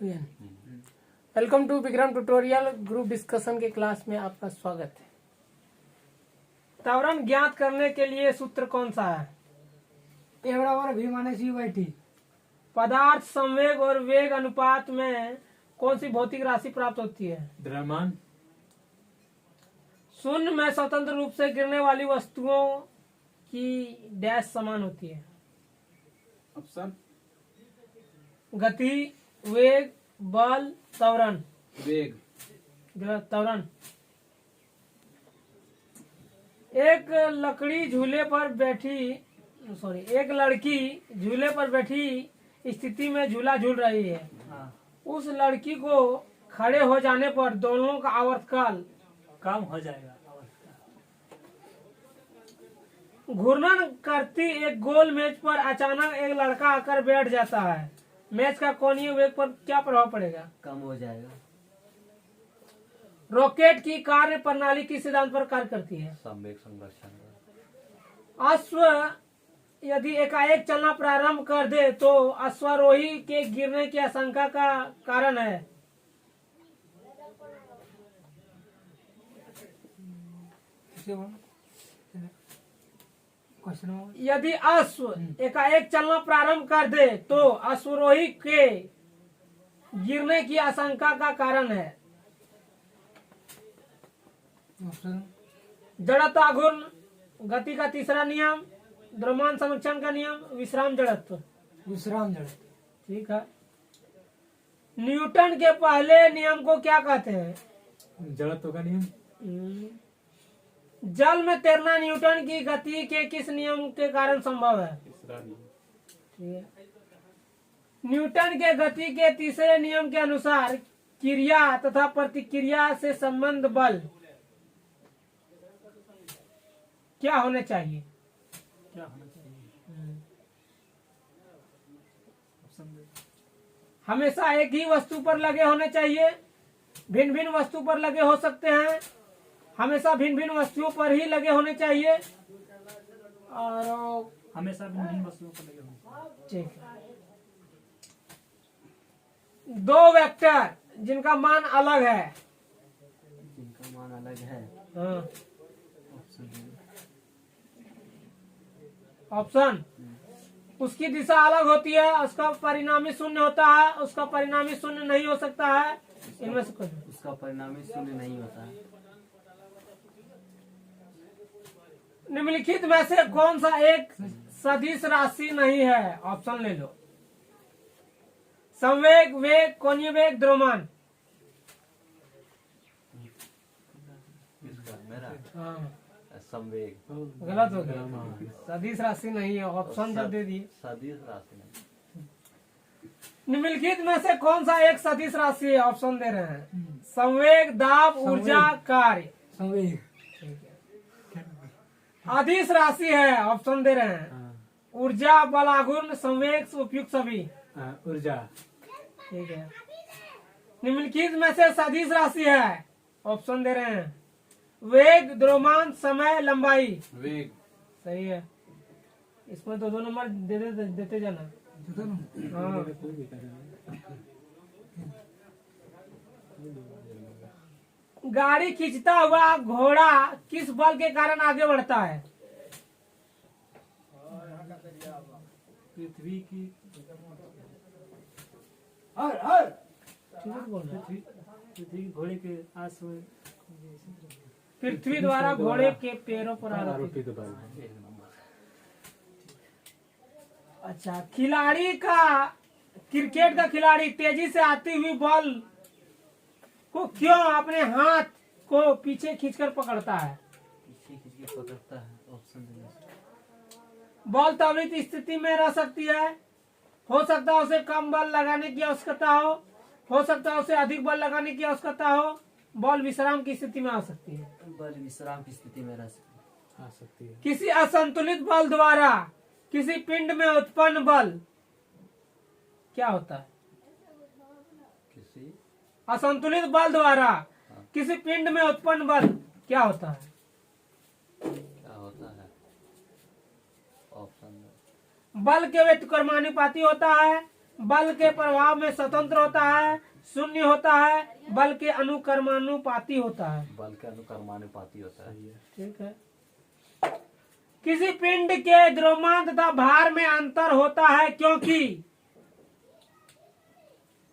Welcome to Vikram tutorial group discussion के class में आपका स्वागत है। त्वरण ज्ञात करने के लिए सूत्र कौन सा है? ए बराबर v minus you by T. पदार्थ संवेग और वेग अनुपात में कौन सी भौतिक राशि प्राप्त होती है? द्रव्यमान। शून्य में स्वतंत्र रूप से गिरने वाली वस्तुओं की डैश समान होती है। ऑप्शन गति, वेग, बल, त्वरण। वेग। त्वरण। एक लड़की झूले पर बैठी स्थिति में झूला झूल रही है। उस लड़की को खड़े हो जाने पर दोनों का आवर्तकाल कम हो जाएगा। घूर्णन करती एक गोल मेज पर अचानक एक लड़का आकर बैठ जाता है। मेज का कोणीय वेग पर क्या प्रभाव पड़ेगा? कम हो जाएगा। रॉकेट की कार्य प्रणाली किस सिद्धांत पर कार्य करती है? संवेग संघर्षण। अश्व यदि एकाएक चलना प्रारंभ कर दे तो अश्वारोही के गिरने की आशंका का कारण है। यदि अश्व एकाएक चलना प्रारंभ कर दे तो अश्वारोही के गिरने की आशंका का कारण है। जड़ता घूर्ण, गति का तीसरा नियम, द्रव्यमान संरक्षण का नियम, विश्राम जड़त्व। विश्राम जड़त्व। ठीक है। न्यूटन के पहले नियम को क्या कहते हैं? जड़त्व का नियम। जल में तैरना न्यूटन की गति के किस नियम के कारण संभव है? तीसरा नियम। ठीक है। न्यूटन के गति के तीसरे नियम के अनुसार क्रिया तथा प्रतिक्रिया से संबंध बल क्या होने चाहिए? क्या होना चाहिए? हमेशा एक ही वस्तु पर लगे होने चाहिए, भिन्न भिन्न वस्तु पर लगे हो सकते हैं, हमेशा भिन्न भिन्न वस्तुओं पर ही लगे होने चाहिए और हमेशा भिन्न वस्तुओं पर लगे होंगे। ठीक है। दो वेक्टर जिनका मान अलग है। जिनका मान अलग है। हाँ। ऑप्शन ऑप्शन उसकी दिशा अलग होती है, उसका परिणामी शून्य होता है, उसका परिणामी शून्य नहीं हो सकता है। इनमें से कोई उसका परिणामी शून्य नहीं होता है। निम्नलिखित में से कौन सा एक सदिश राशि नहीं है? ऑप्शन ले लो। संवेग, वेग, कोणीय वेग, द्रव्यमान। इसका मेरा हाँ। संवेग। गलत हो गया। सदिश राशि नहीं है। ऑप्शन जब दे दिए। सदिश राशि नहीं। निम्नलिखित में से कौन सा एक सदिश राशि है? ऑप्शन दे रहे हैं। संवेग, दाब, ऊर्जा, कार्य। संवेग। अदिश राशि है। ऑप्शन दे रहे हैं। ऊर्जा, बल, आघूर्ण, संवेग, उपयुक्त सभी। ऊर्जा। ठीक है। निम्नलिखित में से सदिश राशि है। ऑप्शन दे रहे हैं। वेग, द्रव्यमान, समय, लंबाई। वेग। सही है। इसमें दो नंबर देते जाना। हाँ। गाड़ी खींचता हुआ घोड़ा किस बल के कारण आगे बढ़ता है? पृथ्वी की ठीक है बोल रहे हैं। पृथ्वी घोड़े के आस में पृथ्वी द्वारा घोड़े के पैरों पर आरोपित। आरोपित बल। अच्छा, क्रिकेट का खिलाड़ी तेजी से आती हुई बॉल को क्यों अपने हाथ को पीछे खींचकर पकड़ता है? पीछे खींच के पकड़ता है। ऑप्शन बॉल त्वरित स्थिति में रह सकती है, हो सकता है उसे कम बल लगाने की आवश्यकता हो सकता है उसे अधिक बल लगाने की आवश्यकता हो, बॉल विश्राम की स्थिति में आ सकती है। बल विश्राम की स्थिति में रह सकती है। किसी असंतुलित बल द्वारा किसी पिंड में उत्पन्न बल क्या होता है? किसी असंतुलित बल द्वारा किसी पिंड में उत्पन्न बल क्या होता है? क्या होता है? ऑप्शन बल के व्युत्क्रमानुपाती होता है, बल के प्रभाव में स्वतंत्र होता है, शून्य होता है, बल के अनुकर्मानुपाती होता है। बल के अनुकर्मानुपाती होता है। ठीक है। किसी पिंड के द्रव्यमान तथा भार में अंतर होता है क्योंकि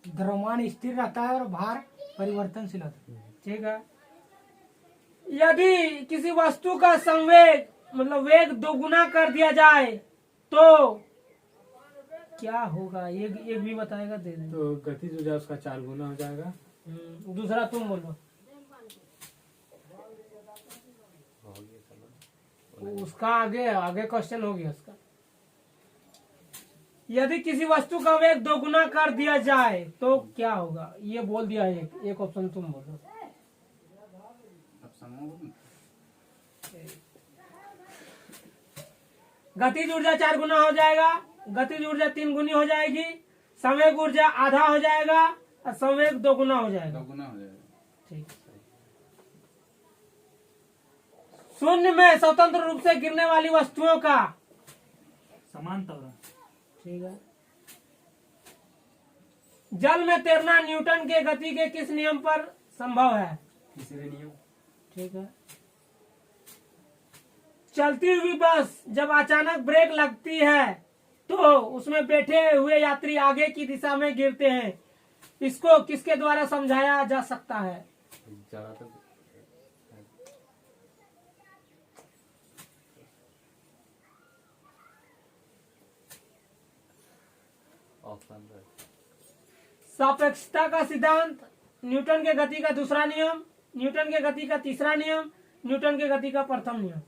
द्रव्यमान स्थिर रहता है और भार परिवर्तनशील होता है। ठीक है। यदि किसी वस्तु का संवेग मतलब वेग दोगुना कर दिया जाए तो क्या होगा? एक भी बताएगा, दे देंगे। तो गतिज ऊर्जा उसका 4 गुना हो जाएगा। दूसरा तुम बोलो। हो गया, चलो। उसका आगे आगे क्वेश्चन हो गया उसका। यदि किसी वस्तु का वेग दोगुना कर दिया जाए तो क्या होगा? ये बोल दिया। एक ऑप्शन तुम बोलो। गतिज ऊर्जा 4 गुना हो जाएगा, गतिज ऊर्जा 3 गुनी हो जाएगी, संवेग ऊर्जा आधा हो जाएगा और संवेग 2 गुना हो जाएगा। ठीक। शून्य में स्वतंत्र रूप से गिरने वाली वस्तुओं का समान त्वरण। ठीक है। जल में तैरना न्यूटन के गति के किस नियम पर संभव है? किसी भी नियम। ठीक है। चलती हुई बस जब अचानक ब्रेक लगती है तो उसमें बैठे हुए यात्री आगे की दिशा में गिरते हैं। इसको किसके द्वारा समझाया जा सकता है? जरा तो ऑप्शन है। सापेक्षता का सिद्धांत, न्यूटन के गति का दूसरा नियम, न्यूटन के गति का तीसरा नियम, न्यूटन के गति का प्रथम नियम।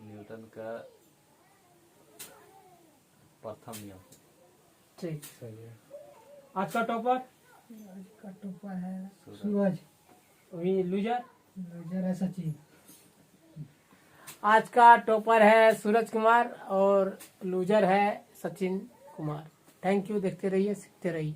न्यूटन का प्रथम नियम। ठीक। सही है। आज का टॉपर का टोपा है सूरज। सूरज, अभी लूजर। लूजर है सचिन। आज का टॉपर है सूरज कुमार और लूजर है सचिन कुमार। Thank you. देखते रहिए, सीखते रहिए।